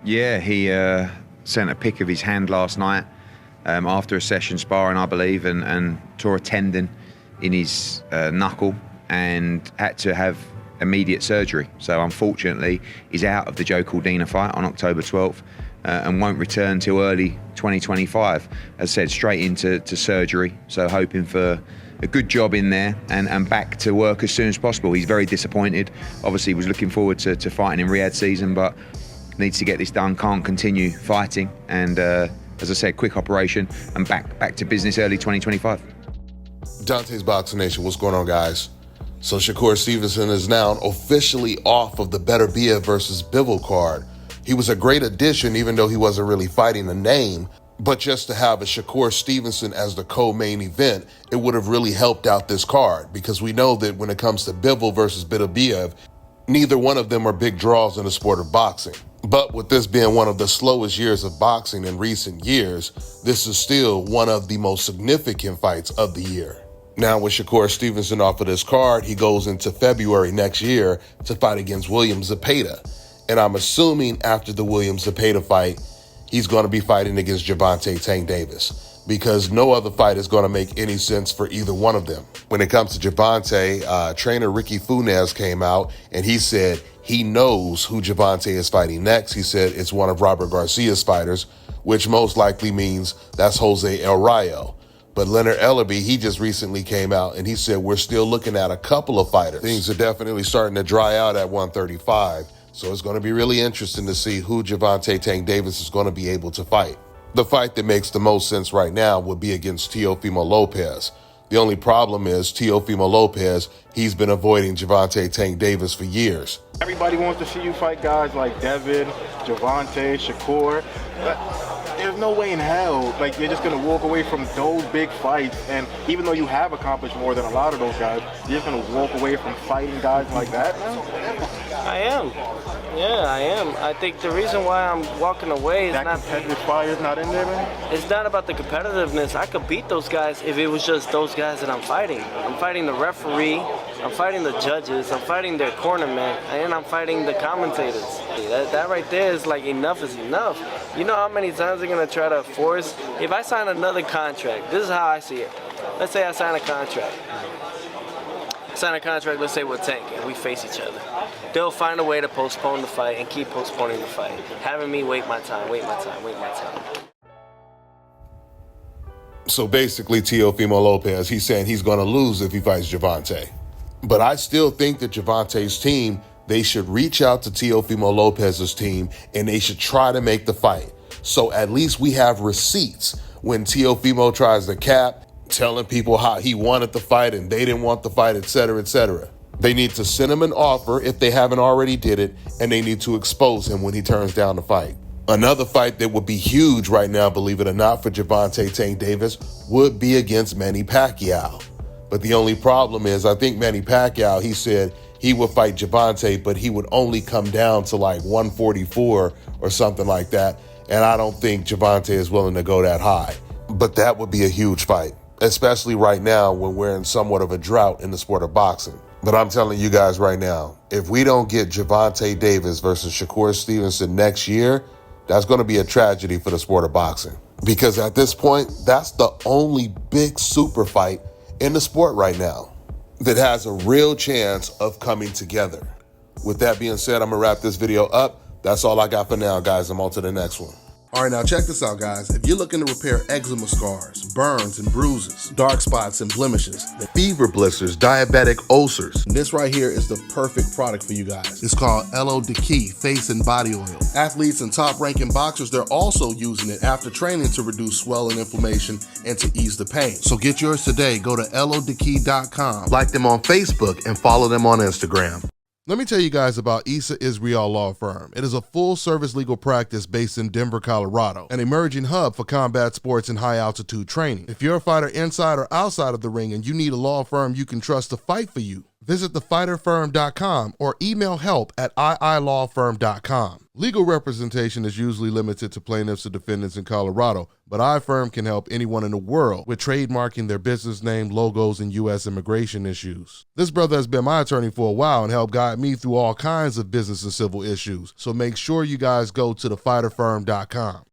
Yeah, he sent a pic of his hand last night after a session sparring, I believe, and tore a tendon in his knuckle and had to have immediate surgery. So unfortunately, he's out of the Joe Cordina fight on October 12th and won't return till early 2025. As I said, straight into surgery. So hoping for a good job in there and back to work as soon as possible. He's very disappointed. Obviously, he was looking forward to fighting in Riyadh season, but needs to get this done, can't continue fighting. And as I said, quick operation and back to business early 2025. Dante's Boxing Nation, what's going on, guys? So Shakur Stevenson is now officially off of the Beterbiev versus Bivol card. He was a great addition, even though he wasn't really fighting a name. But just to have a Shakur Stevenson as the co-main event, it would have really helped out this card, because we know that when it comes to Bivol versus Beterbiev, neither one of them are big draws in the sport of boxing. But with this being one of the slowest years of boxing in recent years, this is still one of the most significant fights of the year. Now with Shakur Stevenson off of this card, he goes into February next year to fight against William Zepeda. And I'm assuming after the William Zepeda fight, he's going to be fighting against Gervonta Tank Davis, because no other fight is going to make any sense for either one of them. When it comes to Gervonta, trainer Ricky Funes came out and he said he knows who Gervonta is fighting next. He said it's one of Robert Garcia's fighters, which most likely means that's Jose El Rayo. But Leonard Ellerby, he just recently came out and he said we're still looking at a couple of fighters. Things are definitely starting to dry out at 135. So it's going to be really interesting to see who Gervonta Tank Davis is going to be able to fight. The fight that makes the most sense right now would be against Teofimo Lopez. The only problem is Teofimo Lopez, he's been avoiding Gervonta Tank Davis for years. Everybody wants to see you fight guys like Devin, Gervonta, Shakur. There's no way in hell, like, you're just going to walk away from those big fights. And even though you have accomplished more than a lot of those guys, you're just going to walk away from fighting guys like that now? I am. Yeah, I am. I think the reason why I'm walking away is that not... competitive fire's not in there, man? It's not about the competitiveness. I could beat those guys if it was just those guys that I'm fighting. I'm fighting the referee, I'm fighting the judges, I'm fighting their cornerman, and I'm fighting the commentators. That right there is like, enough is enough. You know how many times they're going to try to force? If I sign another contract, this is how I see it. Let's say I sign a contract. Let's say with Tank, and we face each other. They'll find a way to postpone the fight and keep postponing the fight, having me wait my time. So basically, Teofimo Lopez, he's saying he's going to lose if he fights Gervonta. But I still think that Gervonta's team, they should reach out to Teofimo Lopez's team and they should try to make the fight. So at least we have receipts when Teofimo tries to cap, telling people how he wanted the fight and they didn't want the fight, etc., etc. They need to send him an offer if they haven't already did it, and they need to expose him when he turns down the fight. Another fight that would be huge right now, believe it or not, for Gervonta Tank Davis would be against Manny Pacquiao. But the only problem is, I think Manny Pacquiao, he said he would fight Gervonta, but he would only come down to like 144 or something like that. And I don't think Gervonta is willing to go that high. But that would be a huge fight, especially right now when we're in somewhat of a drought in the sport of boxing. But I'm telling you guys right now, if we don't get Gervonta Davis versus Shakur Stevenson next year, that's going to be a tragedy for the sport of boxing. Because at this point, that's the only big super fight in the sport right now that has a real chance of coming together. With that being said, I'm going to wrap this video up. That's all I got for now, guys. I'm on to the next one. All right, now check this out, guys. If you're looking to repair eczema scars, burns and bruises, dark spots and blemishes, fever blisters, diabetic ulcers, this right here is the perfect product for you guys. It's called LO Key Face and Body Oil. Athletes and top-ranking boxers, they're also using it after training to reduce swelling, inflammation, and to ease the pain. So get yours today. Go to LODkey.com, like them on Facebook, and follow them on Instagram. Let me tell you guys about Issa Israel Law Firm. It is a full-service legal practice based in Denver, Colorado, an emerging hub for combat sports and high-altitude training. If you're a fighter inside or outside of the ring and you need a law firm you can trust to fight for you, visit thefighterfirm.com or email help@iilawfirm.com. Legal representation is usually limited to plaintiffs or defendants in Colorado, but iFirm can help anyone in the world with trademarking their business name, logos, and U.S. immigration issues. This brother has been my attorney for a while and helped guide me through all kinds of business and civil issues, so make sure you guys go to thefighterfirm.com.